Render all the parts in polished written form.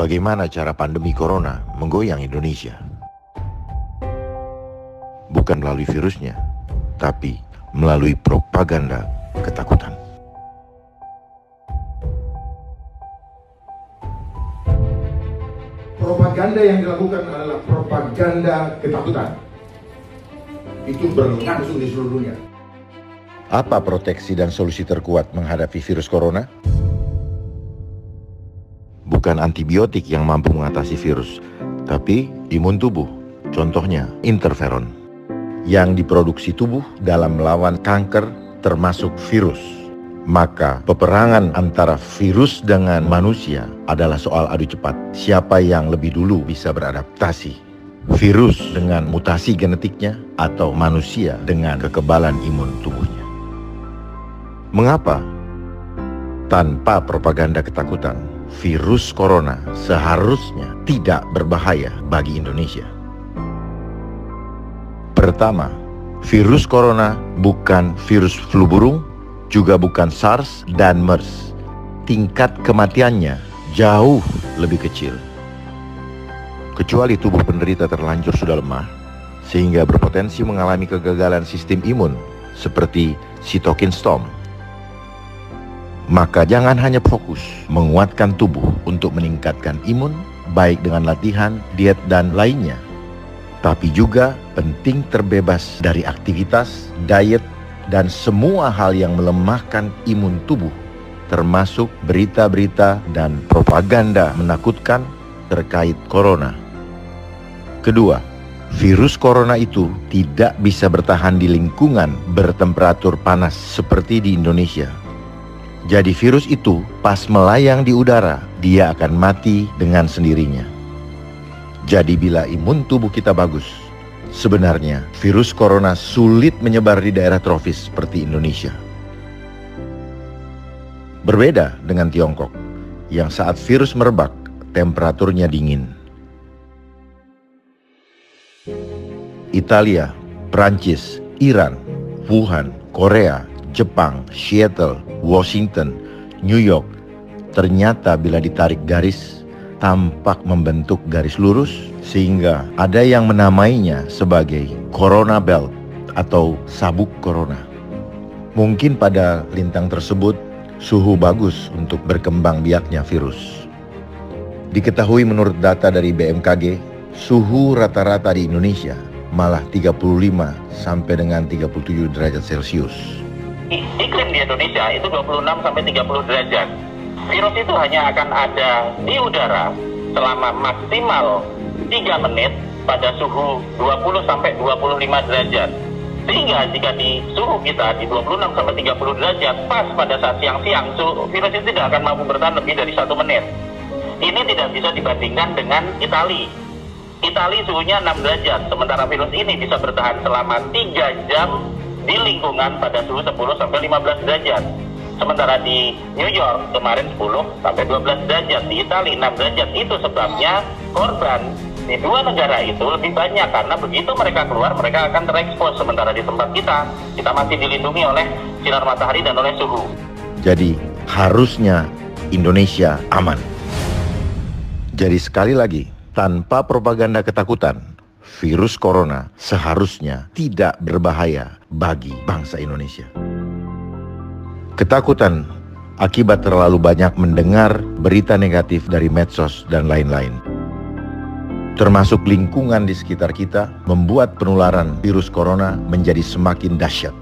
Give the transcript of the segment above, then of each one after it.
Bagaimana cara pandemi corona menggoyang Indonesia? Bukan melalui virusnya, tapi melalui propaganda ketakutan. Propaganda yang dilakukan adalah propaganda ketakutan. Itu berlangsung di seluruh dunia. Apa proteksi dan solusi terkuat menghadapi virus corona? Bukan antibiotik yang mampu mengatasi virus, tapi imun tubuh. Contohnya interferon, yang diproduksi tubuh dalam melawan kanker termasuk virus. Maka peperangan antara virus dengan manusia adalah soal adu cepat. Siapa yang lebih dulu bisa beradaptasi? Virus dengan mutasi genetiknya atau manusia dengan kekebalan imun tubuhnya? Mengapa? Tanpa propaganda ketakutan, virus corona seharusnya tidak berbahaya bagi Indonesia. Pertama, virus corona bukan virus flu burung, juga bukan SARS dan MERS. Tingkat kematiannya jauh lebih kecil. Kecuali tubuh penderita terlanjur sudah lemah, sehingga berpotensi mengalami kegagalan sistem imun seperti cytokine storm. Maka jangan hanya fokus menguatkan tubuh untuk meningkatkan imun, baik dengan latihan, diet, dan lainnya. Tapi juga penting terbebas dari aktivitas, diet, dan semua hal yang melemahkan imun tubuh, termasuk berita-berita dan propaganda menakutkan terkait corona. Kedua, virus corona itu tidak bisa bertahan di lingkungan bertemperatur panas seperti di Indonesia. Jadi virus itu pas melayang di udara, dia akan mati dengan sendirinya. Jadi bila imun tubuh kita bagus, sebenarnya virus corona sulit menyebar di daerah tropis seperti Indonesia. Berbeda dengan Tiongkok, yang saat virus merebak, temperaturnya dingin. Italia, Prancis, Iran, Wuhan, Korea, Jepang, Seattle, Washington, New York, ternyata bila ditarik garis, tampak membentuk garis lurus, sehingga ada yang menamainya sebagai Corona Belt atau sabuk corona. Mungkin pada lintang tersebut, suhu bagus untuk berkembang biaknya virus. Diketahui menurut data dari BMKG, suhu rata-rata di Indonesia malah 35 sampai dengan 37 derajat Celcius. Iklim di Indonesia itu 26 sampai 30 derajat. Virus itu hanya akan ada di udara selama maksimal 3 menit pada suhu 20 sampai 25 derajat. Sehingga jika di suhu kita di 26 sampai 30 derajat, pas pada saat siang-siang, virus itu tidak akan mampu bertahan lebih dari 1 menit. Ini tidak bisa dibandingkan dengan Italia. Italia suhunya 6 derajat, sementara virus ini bisa bertahan selama 3 jam di lingkungan pada suhu 10 sampai 15 derajat. Sementara di New York kemarin 10 sampai 12 derajat, di Italia 6 derajat. Itu sebabnya korban di dua negara itu lebih banyak, karena begitu mereka keluar mereka akan terekspos. Sementara di tempat kita masih dilindungi oleh sinar matahari dan oleh suhu. Jadi harusnya Indonesia aman. Jadi sekali lagi, tanpa propaganda ketakutan, virus corona seharusnya tidak berbahaya bagi bangsa Indonesia. Ketakutan akibat terlalu banyak mendengar berita negatif dari medsos dan lain-lain, termasuk lingkungan di sekitar kita, membuat penularan virus corona menjadi semakin dahsyat.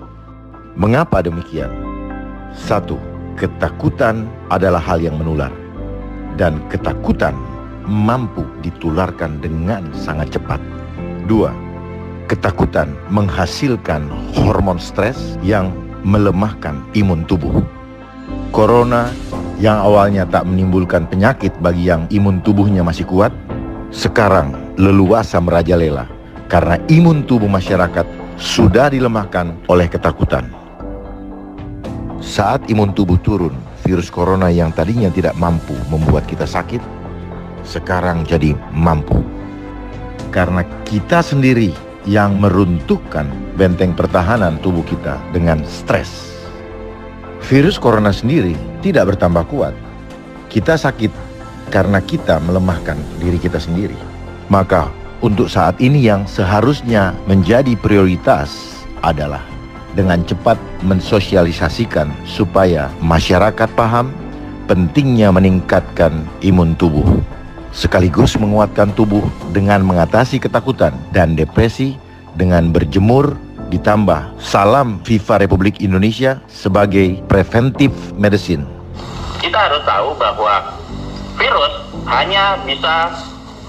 Mengapa demikian? 1. Ketakutan adalah hal yang menular, dan ketakutan mampu ditularkan dengan sangat cepat. 2. Ketakutan menghasilkan hormon stres yang melemahkan imun tubuh. Corona yang awalnya tak menimbulkan penyakit bagi yang imun tubuhnya masih kuat, sekarang leluasa merajalela karena imun tubuh masyarakat sudah dilemahkan oleh ketakutan. Saat imun tubuh turun, virus corona yang tadinya tidak mampu membuat kita sakit, sekarang jadi mampu. Karena kita sendiri yang meruntuhkan benteng pertahanan tubuh kita dengan stres. Virus corona sendiri tidak bertambah kuat. Kita sakit karena kita melemahkan diri kita sendiri. Maka untuk saat ini yang seharusnya menjadi prioritas adalah dengan cepat mensosialisasikan supaya masyarakat paham pentingnya meningkatkan imun tubuh, sekaligus menguatkan tubuh dengan mengatasi ketakutan dan depresi dengan berjemur, ditambah salam FIFA Republik Indonesia sebagai preventive medicine. Kita harus tahu bahwa virus hanya bisa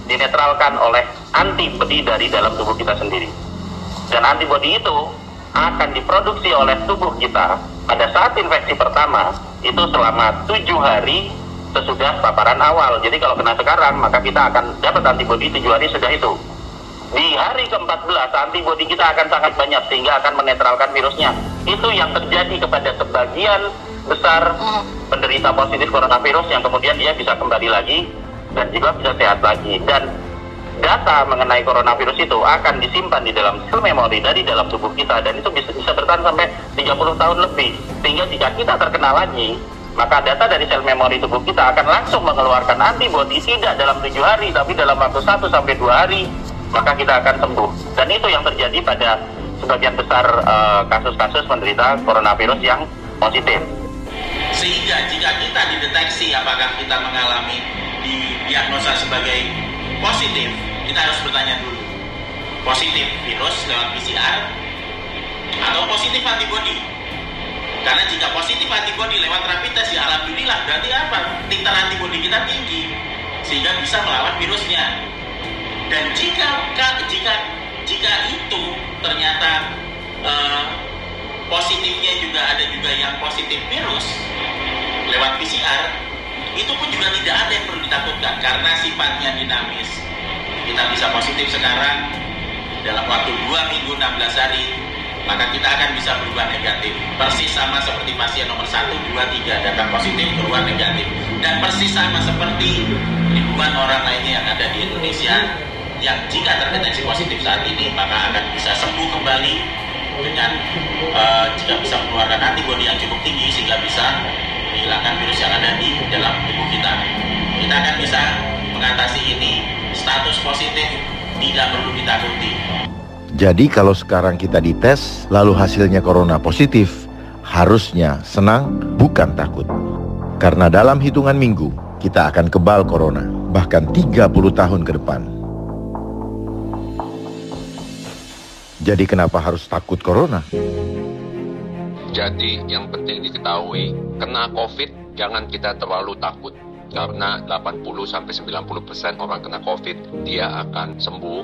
dinetralkan oleh antibodi dari dalam tubuh kita sendiri. Dan antibodi itu akan diproduksi oleh tubuh kita pada saat infeksi pertama itu selama 7 hari sesudah paparan awal. Jadi kalau kena sekarang, maka kita akan dapat antibodi 7 hari sudah itu. Di hari ke-14, antibodi kita akan sangat banyak sehingga akan menetralkan virusnya. Itu yang terjadi kepada sebagian besar penderita positif coronavirus yang kemudian dia bisa kembali lagi dan juga bisa sehat lagi. Dan data mengenai coronavirus itu akan disimpan di dalam sel memori dari dalam tubuh kita, dan itu bisa bertahan sampai 30 tahun lebih. Sehingga jika kita terkena lagi, maka data dari sel memori tubuh kita akan langsung mengeluarkan antibodi tidak dalam 7 hari, tapi dalam waktu 1 sampai 2 hari, maka kita akan sembuh. Dan itu yang terjadi pada sebagian besar kasus-kasus penderita coronavirus yang positif. Sehingga jika kita dideteksi apakah kita mengalami didiagnosa sebagai positif, kita harus bertanya dulu, positif virus lewat PCR atau positif antibodi? Karena jika positif antibodi lewat rapid test, ya alhamdulillah, berarti apa? Titer antibodi kita tinggi sehingga bisa melawan virusnya. Dan jika itu ternyata positifnya ada juga yang positif virus lewat PCR, itu pun juga tidak ada yang perlu ditakutkan karena sifatnya dinamis. Kita bisa positif sekarang, dalam waktu 2 minggu 16 hari, maka kita akan bisa berubah negatif. Persis sama seperti pasien nomor 1, 2, 3 datang positif, keluar negatif. Dan persis sama seperti ribuan orang lainnya yang ada di Indonesia yang jika terdeteksi positif saat ini, maka akan bisa sembuh kembali dengan jika bisa mengeluarkan antibodi yang cukup tinggi sehingga bisa menghilangkan virus yang ada di dalam tubuh kita. Kita akan bisa mengatasi ini. Status positif tidak perlu ditakuti. Jadi kalau sekarang kita dites lalu hasilnya corona positif, harusnya senang bukan takut. Karena dalam hitungan minggu kita akan kebal corona, bahkan 30 tahun ke depan. Jadi kenapa harus takut corona? Jadi yang penting diketahui, kena COVID jangan kita terlalu takut. Karena 80-90% orang kena COVID, dia akan sembuh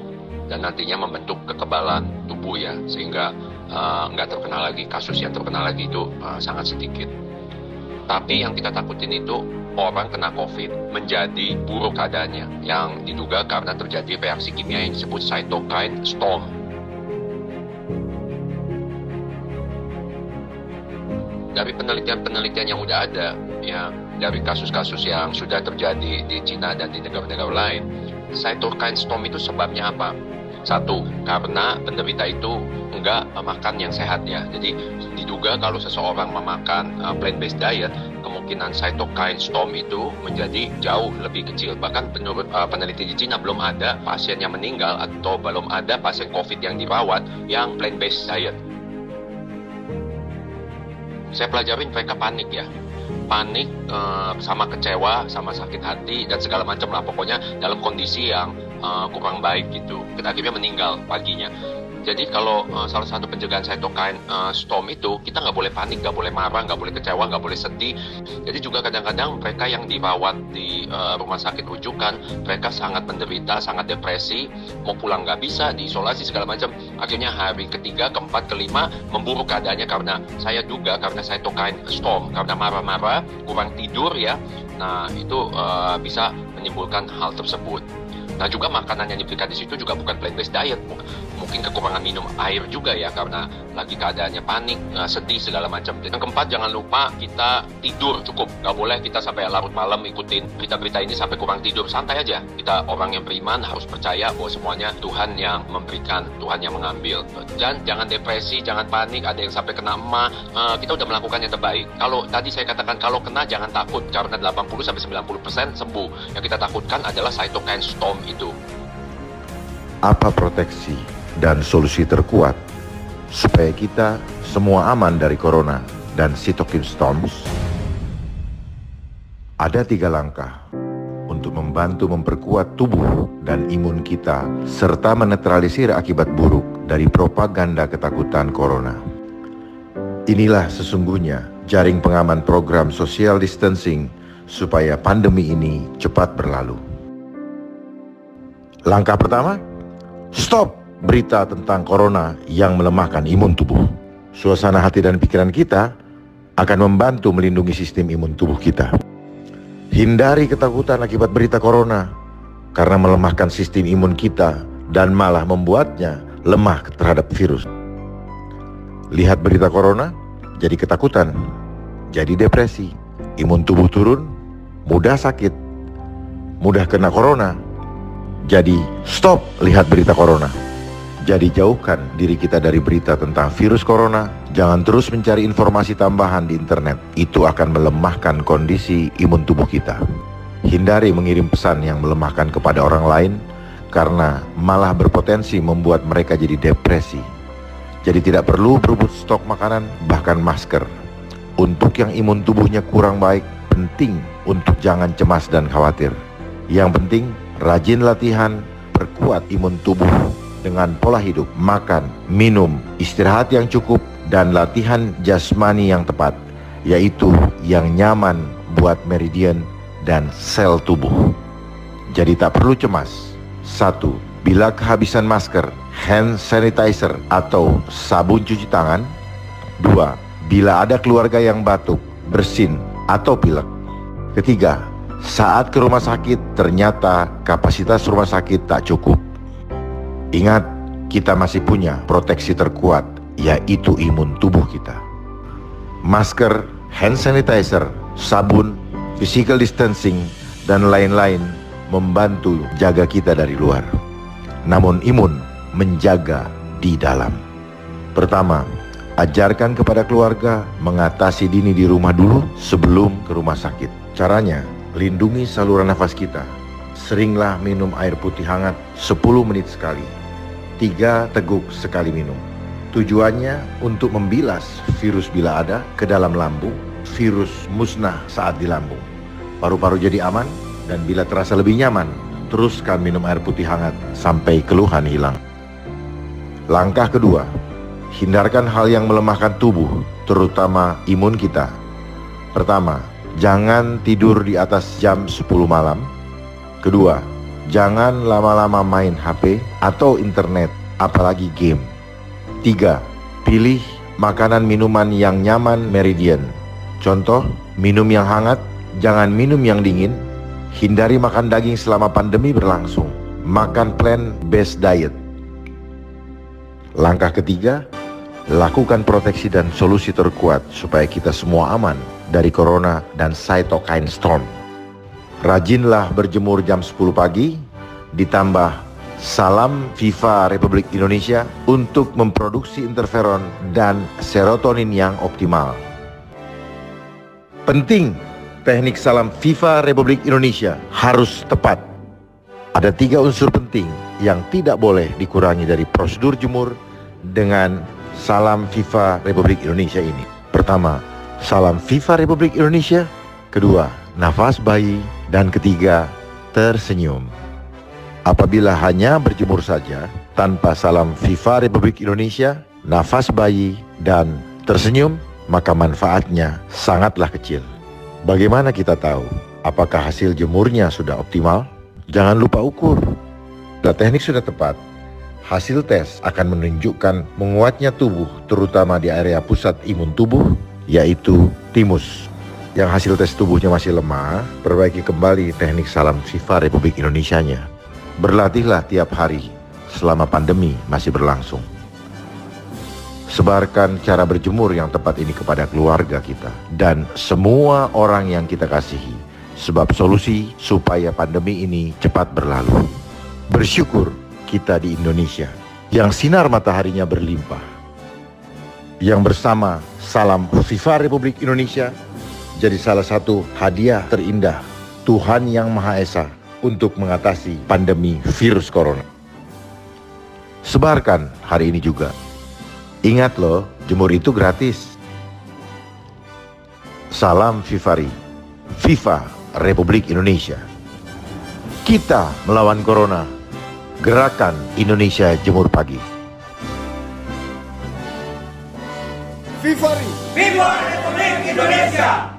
dan nantinya membentuk kekebalan tubuh ya. Sehingga nggak terkena lagi, kasus yang terkena lagi itu sangat sedikit. Tapi yang kita takutin itu orang kena COVID menjadi buruk keadaannya. Yang diduga karena terjadi reaksi kimia yang disebut cytokine storm. Dari penelitian-penelitian yang udah ada, ya dari kasus-kasus yang sudah terjadi di Cina dan di negara-negara lain, cytokine storm itu sebabnya apa? Satu, karena penderita itu enggak makan yang sehat ya. Jadi diduga kalau seseorang memakan plant-based diet, kemungkinan cytokine storm itu menjadi jauh lebih kecil. Bahkan menurut peneliti di Cina belum ada pasien yang meninggal atau belum ada pasien COVID yang dirawat yang plant-based diet. Saya pelajarin mereka panik ya, panik sama kecewa, sama sakit hati dan segala macam lah, pokoknya dalam kondisi yang kurang baik gitu. Kita akhirnya meninggal paginya. Jadi kalau salah satu pencegahan cytokine storm itu, kita nggak boleh panik, nggak boleh marah, nggak boleh kecewa, nggak boleh sedih. Jadi juga kadang-kadang mereka yang dirawat di rumah sakit rujukan, mereka sangat menderita, sangat depresi, mau pulang nggak bisa, diisolasi segala macam. Akhirnya hari ketiga, keempat, kelima memburuk keadaannya karena saya duga karena cytokine storm, karena marah-marah, kurang tidur ya. Nah itu bisa menimbulkan hal tersebut. Nah juga makanan yang diberikan di situ juga bukan plant-based diet, mungkin kekurangan minum air juga ya, karena lagi keadaannya panik, sedih segala macam. Yang keempat, jangan lupa kita tidur cukup. Gak boleh kita sampai larut malam ikutin berita-berita ini sampai kurang tidur. Santai aja. Kita orang yang beriman harus percaya bahwa semuanya Tuhan yang memberikan, Tuhan yang mengambil. Dan jangan depresi, jangan panik. Ada yang sampai kena emah, kita udah melakukan yang terbaik. Kalau tadi saya katakan kalau kena jangan takut, karena 80-90% sembuh. Yang kita takutkan adalah cytokine storm itu. Apa proteksi dan solusi terkuat supaya kita semua aman dari corona dan cytokine storms? Ada 3 langkah untuk membantu memperkuat tubuh dan imun kita serta menetralisir akibat buruk dari propaganda ketakutan corona. Inilah sesungguhnya jaring pengaman program social distancing supaya pandemi ini cepat berlalu. Langkah pertama, stop berita tentang corona yang melemahkan imun tubuh. Suasana hati dan pikiran kita akan membantu melindungi sistem imun tubuh kita. Hindari ketakutan akibat berita corona karena melemahkan sistem imun kita dan malah membuatnya lemah terhadap virus. Lihat berita corona, jadi ketakutan, jadi depresi, imun tubuh turun, mudah sakit, mudah kena corona. Jadi stop lihat berita corona. Jadi jauhkan diri kita dari berita tentang virus corona. Jangan terus mencari informasi tambahan di internet. Itu akan melemahkan kondisi imun tubuh kita. Hindari mengirim pesan yang melemahkan kepada orang lain, karena malah berpotensi membuat mereka jadi depresi. Jadi tidak perlu berebut stok makanan, bahkan masker. Untuk yang imun tubuhnya kurang baik, penting untuk jangan cemas dan khawatir. Yang penting, rajin latihan, perkuat imun tubuh dengan pola hidup, makan, minum, istirahat yang cukup, dan latihan jasmani yang tepat, yaitu yang nyaman buat meridian dan sel tubuh. Jadi tak perlu cemas. 1. Bila kehabisan masker, hand sanitizer atau sabun cuci tangan. 2. Bila ada keluarga yang batuk, bersin, atau pilek. Ketiga, saat ke rumah sakit ternyata kapasitas rumah sakit tak cukup. Ingat, kita masih punya proteksi terkuat, yaitu imun tubuh kita. Masker, hand sanitizer, sabun, physical distancing, dan lain-lain membantu jaga kita dari luar. Namun imun menjaga di dalam. Pertama, ajarkan kepada keluarga mengatasi dini di rumah dulu sebelum ke rumah sakit. Caranya, lindungi saluran nafas kita. Seringlah minum air putih hangat 10 menit sekali. 3 teguk sekali minum. Tujuannya untuk membilas virus bila ada ke dalam lambung. Virus musnah saat di lambung. Paru-paru jadi aman, dan bila terasa lebih nyaman, teruskan minum air putih hangat sampai keluhan hilang. Langkah kedua, hindarkan hal yang melemahkan tubuh, terutama imun kita. Pertama, jangan tidur di atas jam 10 malam. Kedua, jangan lama-lama main HP atau internet, apalagi game. 3. Pilih makanan minuman yang nyaman meridian. Contoh, minum yang hangat, jangan minum yang dingin. Hindari makan daging selama pandemi berlangsung. Makan plant-based diet. Langkah ketiga, lakukan proteksi dan solusi terkuat supaya kita semua aman dari corona dan cytokine storm. Rajinlah berjemur jam 10 pagi, ditambah salam FIFA Republik Indonesia untuk memproduksi interferon dan serotonin yang optimal. Penting, teknik salam FIFA Republik Indonesia harus tepat. Ada 3 unsur penting yang tidak boleh dikurangi dari prosedur jemur dengan salam FIFA Republik Indonesia ini. Pertama, salam FIFA Republik Indonesia. Kedua, nafas bayi. Dan ketiga, tersenyum. Apabila hanya berjemur saja tanpa salam FIFA Republik Indonesia, nafas bayi, dan tersenyum, maka manfaatnya sangatlah kecil. Bagaimana kita tahu apakah hasil jemurnya sudah optimal? Jangan lupa ukur. Bila teknik sudah tepat, hasil tes akan menunjukkan menguatnya tubuh, terutama di area pusat imun tubuh, yaitu timus. Yang hasil tes tubuhnya masih lemah, perbaiki kembali teknik salam FIFA Republik Indonesianya. Berlatihlah tiap hari selama pandemi masih berlangsung. Sebarkan cara berjemur yang tepat ini kepada keluarga kita dan semua orang yang kita kasihi, sebab solusi supaya pandemi ini cepat berlalu. Bersyukur kita di Indonesia yang sinar mataharinya berlimpah, yang bersama salam FIFA Republik Indonesia jadi salah satu hadiah terindah Tuhan Yang Maha Esa untuk mengatasi pandemi virus corona. Sebarkan hari ini juga. Ingat loh, jemur itu gratis. Salam Fifari, FIFA Republik Indonesia. Kita melawan corona. Gerakan Indonesia Jemur Pagi. Fifari, FIFA Republik Indonesia.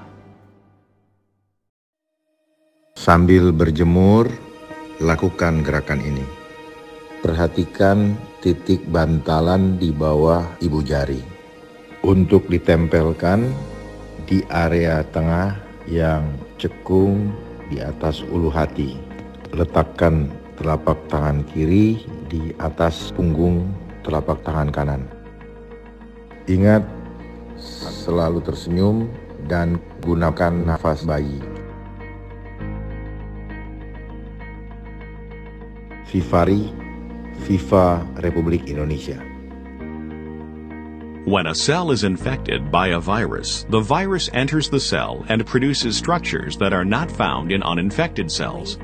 Sambil berjemur, lakukan gerakan ini. Perhatikan titik bantalan di bawah ibu jari untuk ditempelkan di area tengah yang cekung di atas ulu hati. Letakkan telapak tangan kiri di atas punggung telapak tangan kanan. Ingat, selalu tersenyum dan gunakan nafas bayi. Fifari, FIFA Republik Indonesia. When a cell is infected by a virus, the virus enters the cell and produces structures that are not found in uninfected cells.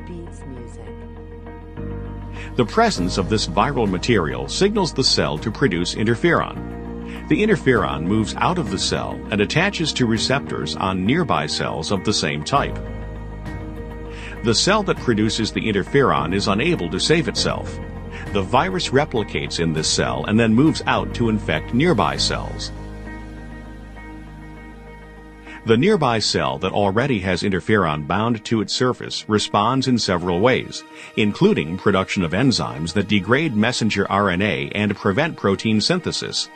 The presence of this viral material signals the cell to produce interferon. The interferon moves out of the cell and attaches to receptors on nearby cells of the same type. The cell that produces the interferon is unable to save itself. The virus replicates in this cell and then moves out to infect nearby cells. The nearby cell that already has interferon bound to its surface responds in several ways, including production of enzymes that degrade messenger RNA and prevent protein synthesis.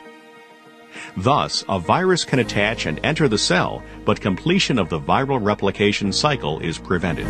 Thus, a virus can attach and enter the cell, but completion of the viral replication cycle is prevented.